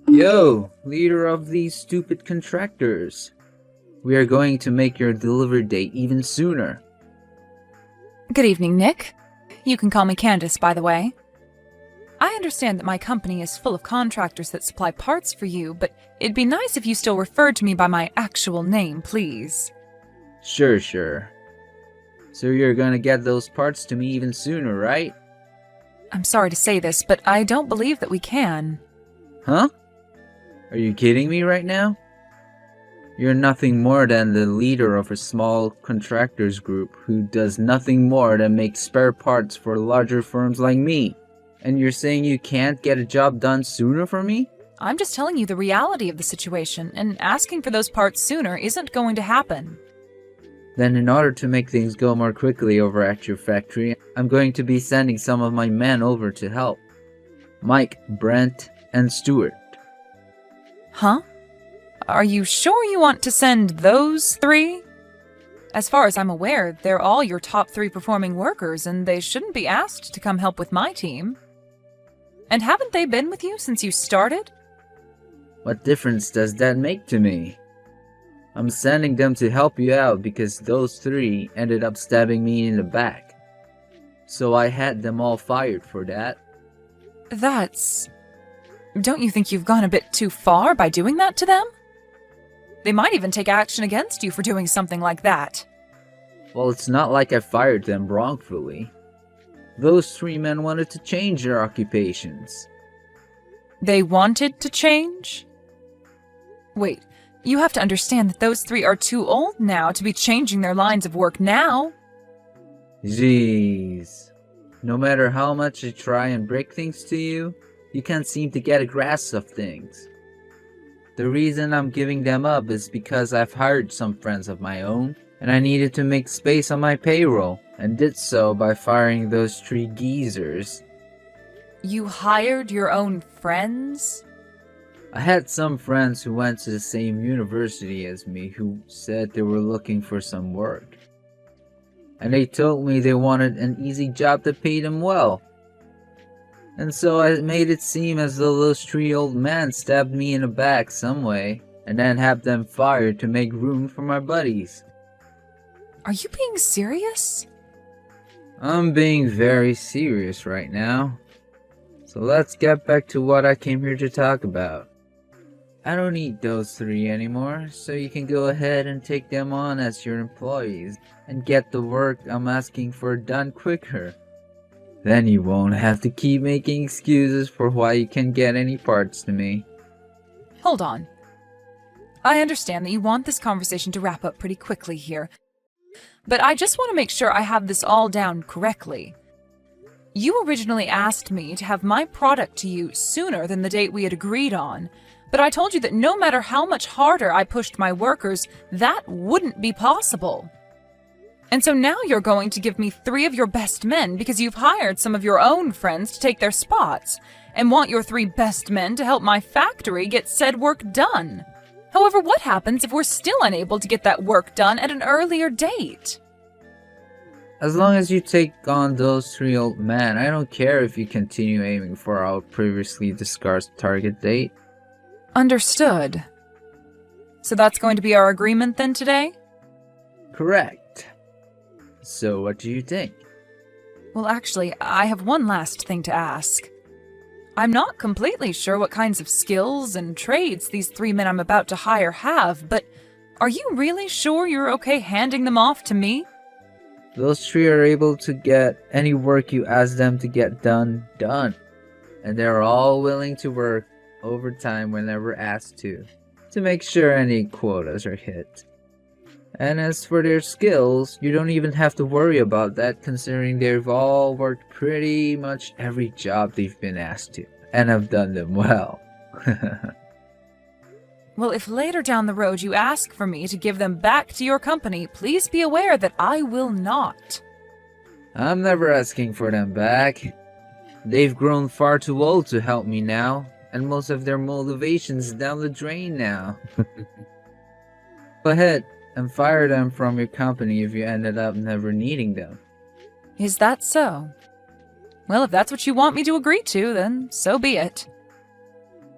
Yo, leader of these stupid contractors. We are going to make your delivery date even sooner. Good evening, Nick. You can call me Candace, by the way. I understand that my company is full of contractors that supply parts for you, but it'd be nice if you still referred to me by my actual name, please. Sure. So you're gonna get those parts to me even sooner, right? I'm sorry to say this, but I don't believe that we can. Huh? Are you kidding me right now? You're nothing more than the leader of a small contractors group who does nothing more than make spare parts for larger firms like me. And you're saying you can't get a job done sooner for me? I'm just telling you the reality of the situation, and asking for those parts sooner isn't going to happen. Then in order to make things go more quickly over at your factory, I'm going to be sending some of my men over to help. Mike, Brent, and Stuart. Huh? Are you sure you want to send those three? As far as I'm aware, they're all your top 3 performing workers, and they shouldn't be asked to come help with my team. And haven't they been with you since you started? What difference does that make to me? I'm sending them to help you out because those 3 ended up stabbing me in the back. So I had them all fired for that. Don't you think you've gone a bit too far by doing that to them? They might even take action against you for doing something like that. Well, it's not like I fired them wrongfully. Those 3 men wanted to change their occupations. They wanted to change? Wait, you have to understand that those 3 are too old now to be changing their lines of work now. Jeez. No matter how much I try and break things to you, you can't seem to get a grasp of things. The reason I'm giving them up is because I've hired some friends of my own, and I needed to make space on my payroll, and did so by firing those 3 geezers. You hired your own friends? I had some friends who went to the same university as me who said they were looking for some work. And they told me they wanted an easy job that paid them well. And so I made it seem as though those 3 old men stabbed me in the back some way, and then had them fired to make room for my buddies. Are you being serious? I'm being very serious right now. So let's get back to what I came here to talk about. I don't need those 3 anymore, so you can go ahead and take them on as your employees and get the work I'm asking for done quicker. Then you won't have to keep making excuses for why you can't get any parts to me. Hold on. I understand that you want this conversation to wrap up pretty quickly here, but I just want to make sure I have this all down correctly. You originally asked me to have my product to you sooner than the date we had agreed on, but I told you that no matter how much harder I pushed my workers, that wouldn't be possible. And so now you're going to give me 3 of your best men because you've hired some of your own friends to take their spots, and want your 3 best men to help my factory get said work done. However, what happens if we're still unable to get that work done at an earlier date? As long as you take on those 3 old men, I don't care if you continue aiming for our previously discussed target date. Understood. So that's going to be our agreement then today? Correct. So what do you think? Well, actually, I have one last thing to ask. I'm not completely sure what kinds of skills and trades these 3 men I'm about to hire have, but are you really sure you're okay handing them off to me? Those 3 are able to get any work you ask them to get done. And they're all willing to work overtime whenever asked to make sure any quotas are hit. And as for their skills, you don't even have to worry about that considering they've all worked pretty much every job they've been asked to, and have done them well. Well, if later down the road you ask for me to give them back to your company, please be aware that I will not. I'm never asking for them back. They've grown far too old to help me now, and most of their motivation's down the drain now. Go ahead and fire them from your company if you ended up never needing them. Is that so? Well, if that's what you want me to agree to, then so be it.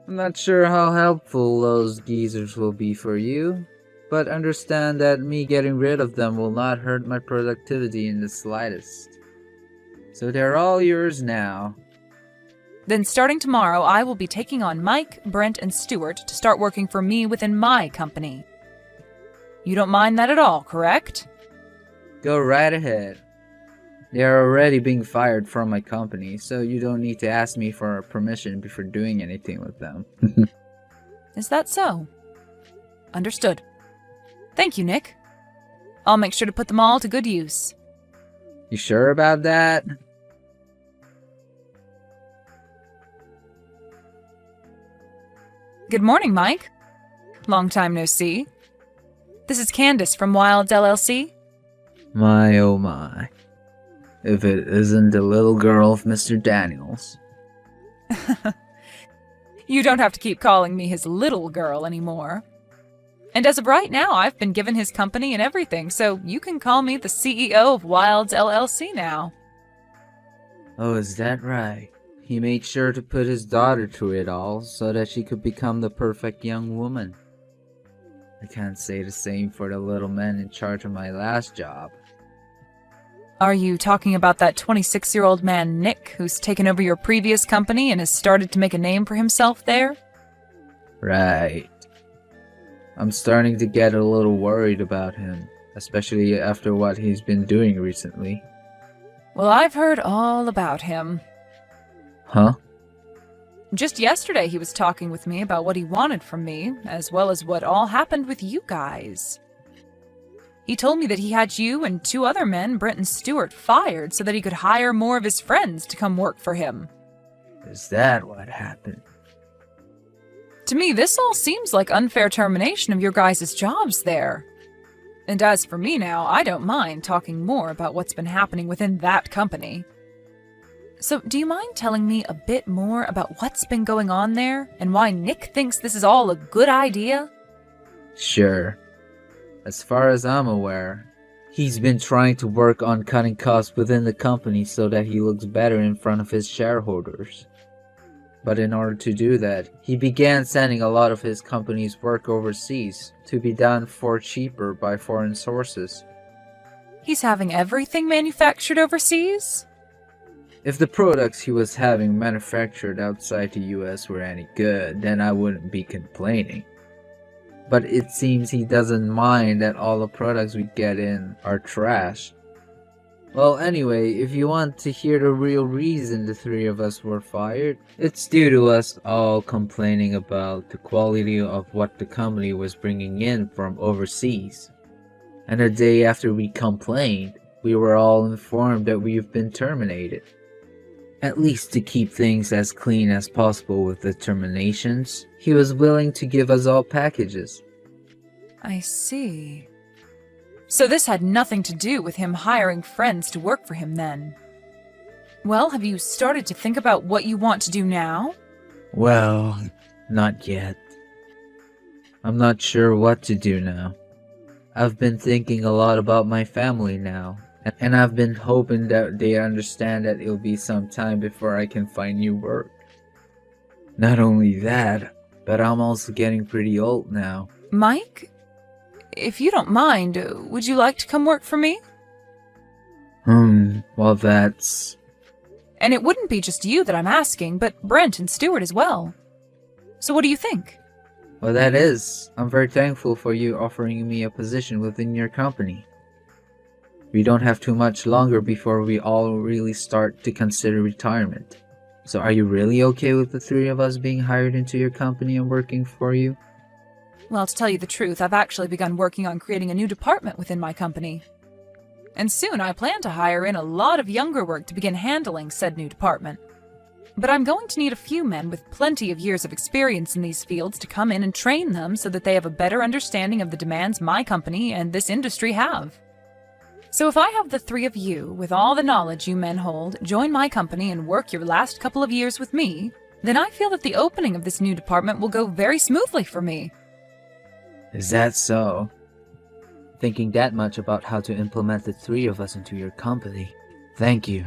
I'm not sure how helpful those geezers will be for you, but understand that me getting rid of them will not hurt my productivity in the slightest. So they're all yours now. Then starting tomorrow, I will be taking on Mike, Brent, and Stuart to start working for me within my company. You don't mind that at all, correct? Go right ahead. They are already being fired from my company, so you don't need to ask me for permission before doing anything with them. Is that so? Understood. Thank you, Nick. I'll make sure to put them all to good use. You sure about that? Good morning, Mike. Long time no see. This is Candace from Wilds LLC. My oh my. If it isn't the little girl of Mr. Daniels. You don't have to keep calling me his little girl anymore. And as of right now, I've been given his company and everything, so you can call me the CEO of Wilds LLC now. Oh, is that right? He made sure to put his daughter through it all so that she could become the perfect young woman. I can't say the same for the little man in charge of my last job. Are you talking about that 26-year-old man, Nick, who's taken over your previous company and has started to make a name for himself there? Right. I'm starting to get a little worried about him, especially after what he's been doing recently. Well, I've heard all about him. Huh? Just yesterday he was talking with me about what he wanted from me, as well as what all happened with you guys. He told me that he had you and 2 other men, Brent and Stuart, fired so that he could hire more of his friends to come work for him. Is that what happened? To me, this all seems like unfair termination of your guys' jobs there. And as for me now, I don't mind talking more about what's been happening within that company. So, do you mind telling me a bit more about what's been going on there, and why Nick thinks this is all a good idea? Sure. As far as I'm aware, he's been trying to work on cutting costs within the company so that he looks better in front of his shareholders. But in order to do that, he began sending a lot of his company's work overseas to be done for cheaper by foreign sources. He's having everything manufactured overseas? If the products he was having manufactured outside the US were any good, then I wouldn't be complaining. But it seems he doesn't mind that all the products we get in are trash. Well, anyway, if you want to hear the real reason the 3 of us were fired, it's due to us all complaining about the quality of what the company was bringing in from overseas. And the day after we complained, we were all informed that we've been terminated. At least to keep things as clean as possible with the terminations, he was willing to give us all packages. I see. So this had nothing to do with him hiring friends to work for him then. Well, have you started to think about what you want to do now? Well, not yet. I'm not sure what to do now. I've been thinking a lot about my family now. And I've been hoping that they understand that it'll be some time before I can find new work. Not only that, but I'm also getting pretty old now. Mike, if you don't mind, would you like to come work for me? Well that's... And it wouldn't be just you that I'm asking, but Brent and Stuart as well. So what do you think? Well that is. I'm very thankful for you offering me a position within your company. We don't have too much longer before we all really start to consider retirement. So are you really okay with the 3 of us being hired into your company and working for you? Well, to tell you the truth, I've actually begun working on creating a new department within my company. And soon I plan to hire in a lot of younger work to begin handling said new department. But I'm going to need a few men with plenty of years of experience in these fields to come in and train them so that they have a better understanding of the demands my company and this industry have. So if I have the 3 of you, with all the knowledge you men hold, join my company and work your last couple of years with me, then I feel that the opening of this new department will go very smoothly for me. Is that so? Thinking that much about how to implement the 3 of us into your company. Thank you.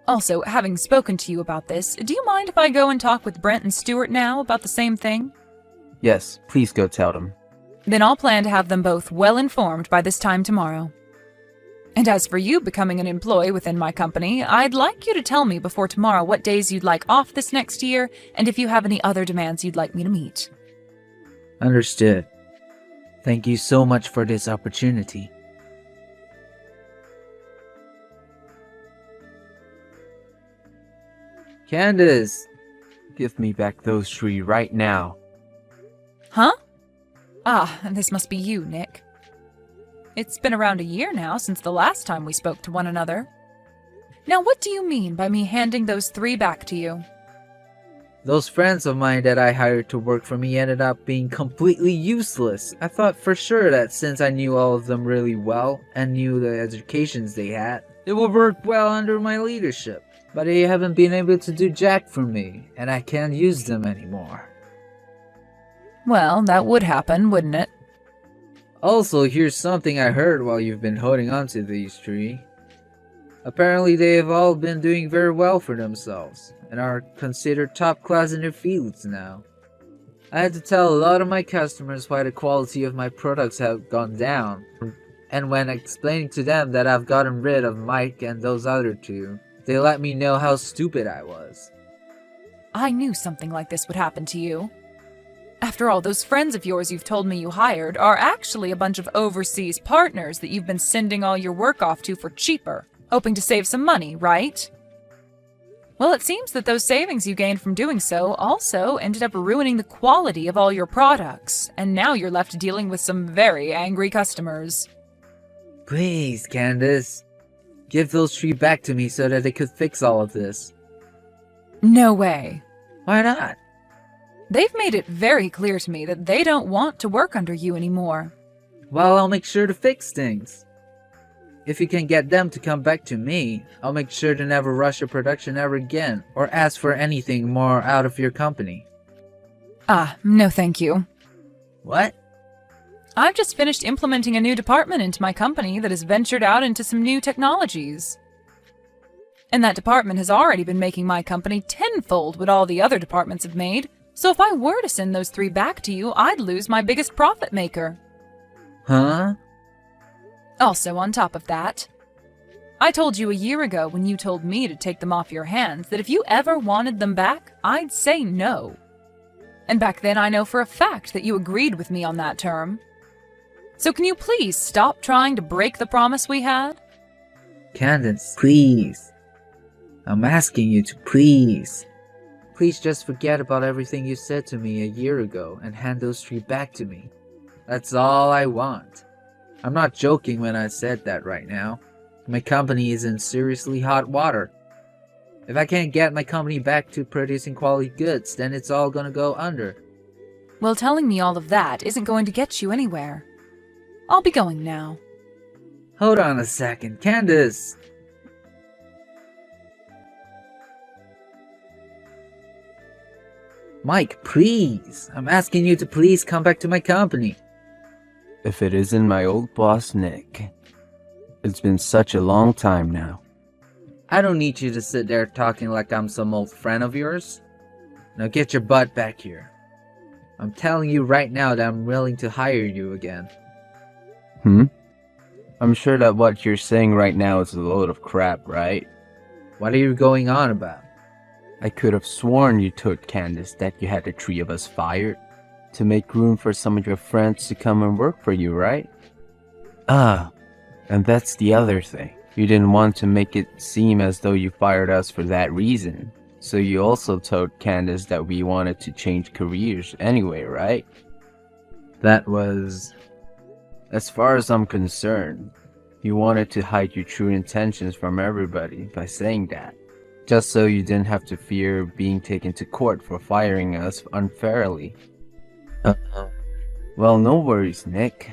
Also, having spoken to you about this, do you mind if I go and talk with Brent and Stuart now about the same thing? Yes, please go tell them. Then I'll plan to have them both well informed by this time tomorrow. And as for you becoming an employee within my company, I'd like you to tell me before tomorrow what days you'd like off this next year, and if you have any other demands you'd like me to meet. Understood. Thank you so much for this opportunity. Candace! Give me back those 3 right now. Huh? Ah, this must be you, Nick. It's been around a year now since the last time we spoke to one another. Now, what do you mean by me handing those 3 back to you? Those friends of mine that I hired to work for me ended up being completely useless. I thought for sure that since I knew all of them really well and knew the educations they had, they would work well under my leadership. But they haven't been able to do jack for me, and I can't use them anymore. Well, that would happen, wouldn't it? Also, here's something I heard while you've been holding on to these 3. Apparently they have all been doing very well for themselves, and are considered top class in their fields now. I had to tell a lot of my customers why the quality of my products have gone down, and when explaining to them that I've gotten rid of Mike and those other 2, they let me know how stupid I was. I knew something like this would happen to you. After all, those friends of yours you've told me you hired are actually a bunch of overseas partners that you've been sending all your work off to for cheaper, hoping to save some money, right? Well, it seems that those savings you gained from doing so also ended up ruining the quality of all your products, and now you're left dealing with some very angry customers. Please, Candace. Give those 3 back to me so that they could fix all of this. No way. Why not? They've made it very clear to me that they don't want to work under you anymore. Well, I'll make sure to fix things. If you can get them to come back to me, I'll make sure to never rush a production ever again, or ask for anything more out of your company. Ah, no thank you. What? I've just finished implementing a new department into my company that has ventured out into some new technologies. And that department has already been making my company tenfold what all the other departments have made, so if I were to send those 3 back to you, I'd lose my biggest profit maker. Huh? Also, on top of that, I told you a year ago when you told me to take them off your hands that if you ever wanted them back, I'd say no. And back then I know for a fact that you agreed with me on that term. So can you please stop trying to break the promise we had? Candace, please. I'm asking you to please. Please just forget about everything you said to me a year ago and hand those 3 back to me. That's all I want. I'm not joking when I said that right now. My company is in seriously hot water. If I can't get my company back to producing quality goods, then it's all gonna go under. Well, telling me all of that isn't going to get you anywhere. I'll be going now. Hold on a second, Candace! Mike, please! I'm asking you to please come back to my company. If it isn't my old boss, Nick. It's been such a long time now. I don't need you to sit there talking like I'm some old friend of yours. Now get your butt back here. I'm telling you right now that I'm willing to hire you again. I'm sure that what you're saying right now is a load of crap, right? What are you going on about? I could have sworn you told Candace that you had the 3 of us fired to make room for some of your friends to come and work for you, right? Ah, and that's the other thing. You didn't want to make it seem as though you fired us for that reason. So you also told Candace that we wanted to change careers anyway, right? That was... As far as I'm concerned, you wanted to hide your true intentions from everybody by saying that. Just so you didn't have to fear being taken to court for firing us unfairly. Well, no worries, Nick.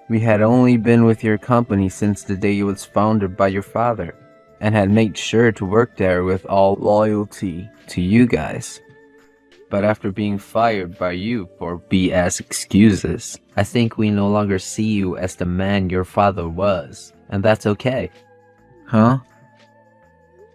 We had only been with your company since the day it was founded by your father, and had made sure to work there with all loyalty to you guys. But after being fired by you for BS excuses, I think we no longer see you as the man your father was, and that's okay. Huh?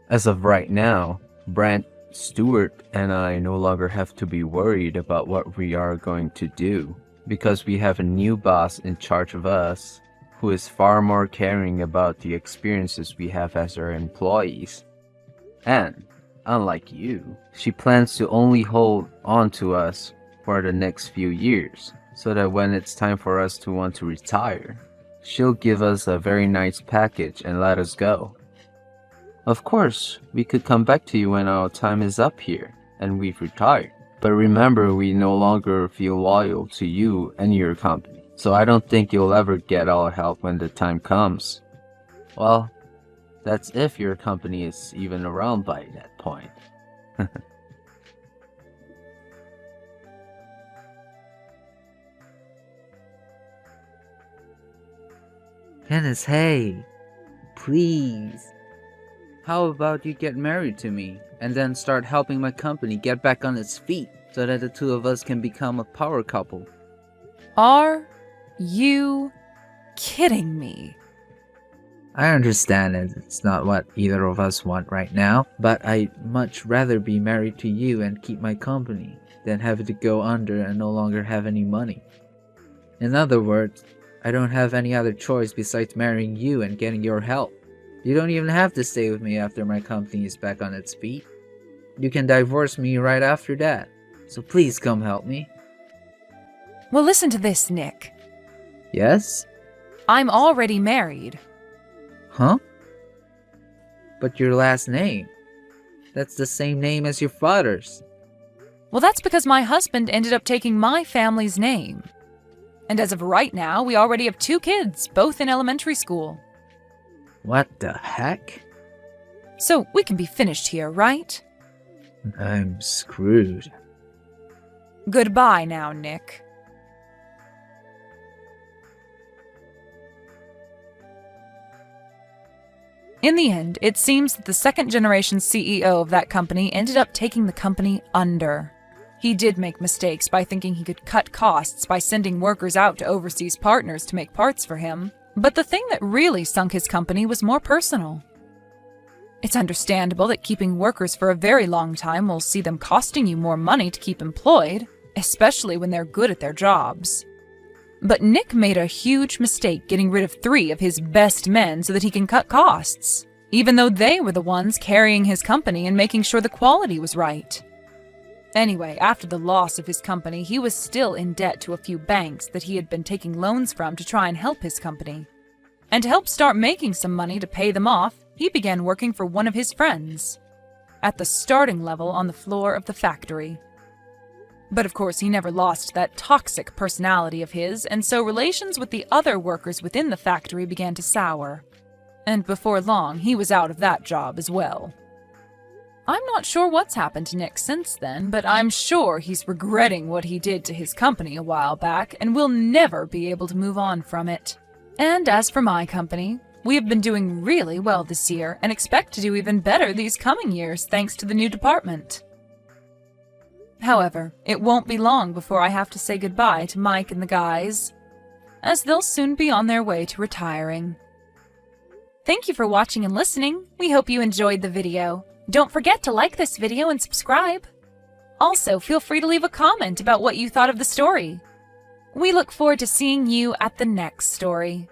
As of right now, Brent, Stewart, and I no longer have to be worried about what we are going to do, because we have a new boss in charge of us who is far more caring about the experiences we have as our employees. And, unlike you, she plans to only hold on to us for the next few years, so that when it's time for us to want to retire, she'll give us a very nice package and let us go. Of course, we could come back to you when our time is up here and we've retired. But remember, we no longer feel loyal to you and your company, so I don't think you'll ever get our help when the time comes. Well, that's if your company is even around by that point. Candace, hey, please. How about you get married to me and then start helping my company get back on its feet so that the two of us can become a power couple? Are you kidding me? I understand that it's not what either of us want right now, but I'd much rather be married to you and keep my company than have it to go under and no longer have any money. In other words, I don't have any other choice besides marrying you and getting your help. You don't even have to stay with me after my company is back on its feet. You can divorce me right after that. So please come help me. Well, listen to this, Nick. Yes? I'm already married. Huh? But your last name? That's the same name as your father's. Well, that's because my husband ended up taking my family's name. And as of right now, we already have 2 kids, both in elementary school. What the heck? So we can be finished here, right? I'm screwed. Goodbye now, Nick. In the end, it seems that the second-generation CEO of that company ended up taking the company under. He did make mistakes by thinking he could cut costs by sending workers out to overseas partners to make parts for him, but the thing that really sunk his company was more personal. It's understandable that keeping workers for a very long time will see them costing you more money to keep employed, especially when they're good at their jobs. But Nick made a huge mistake getting rid of 3 of his best men so that he can cut costs, even though they were the ones carrying his company and making sure the quality was right. Anyway, after the loss of his company, he was still in debt to a few banks that he had been taking loans from to try and help his company. And to help start making some money to pay them off, he began working for one of his friends, at the starting level on the floor of the factory. But of course, he never lost that toxic personality of his, and so relations with the other workers within the factory began to sour. And before long, he was out of that job as well. I'm not sure what's happened to Nick since then, but I'm sure he's regretting what he did to his company a while back and will never be able to move on from it. And as for my company, we have been doing really well this year and expect to do even better these coming years thanks to the new department. However, it won't be long before I have to say goodbye to Mike and the guys, as they'll soon be on their way to retiring. Thank you for watching and listening. We hope you enjoyed the video. Don't forget to like this video and subscribe. Also, feel free to leave a comment about what you thought of the story. We look forward to seeing you at the next story.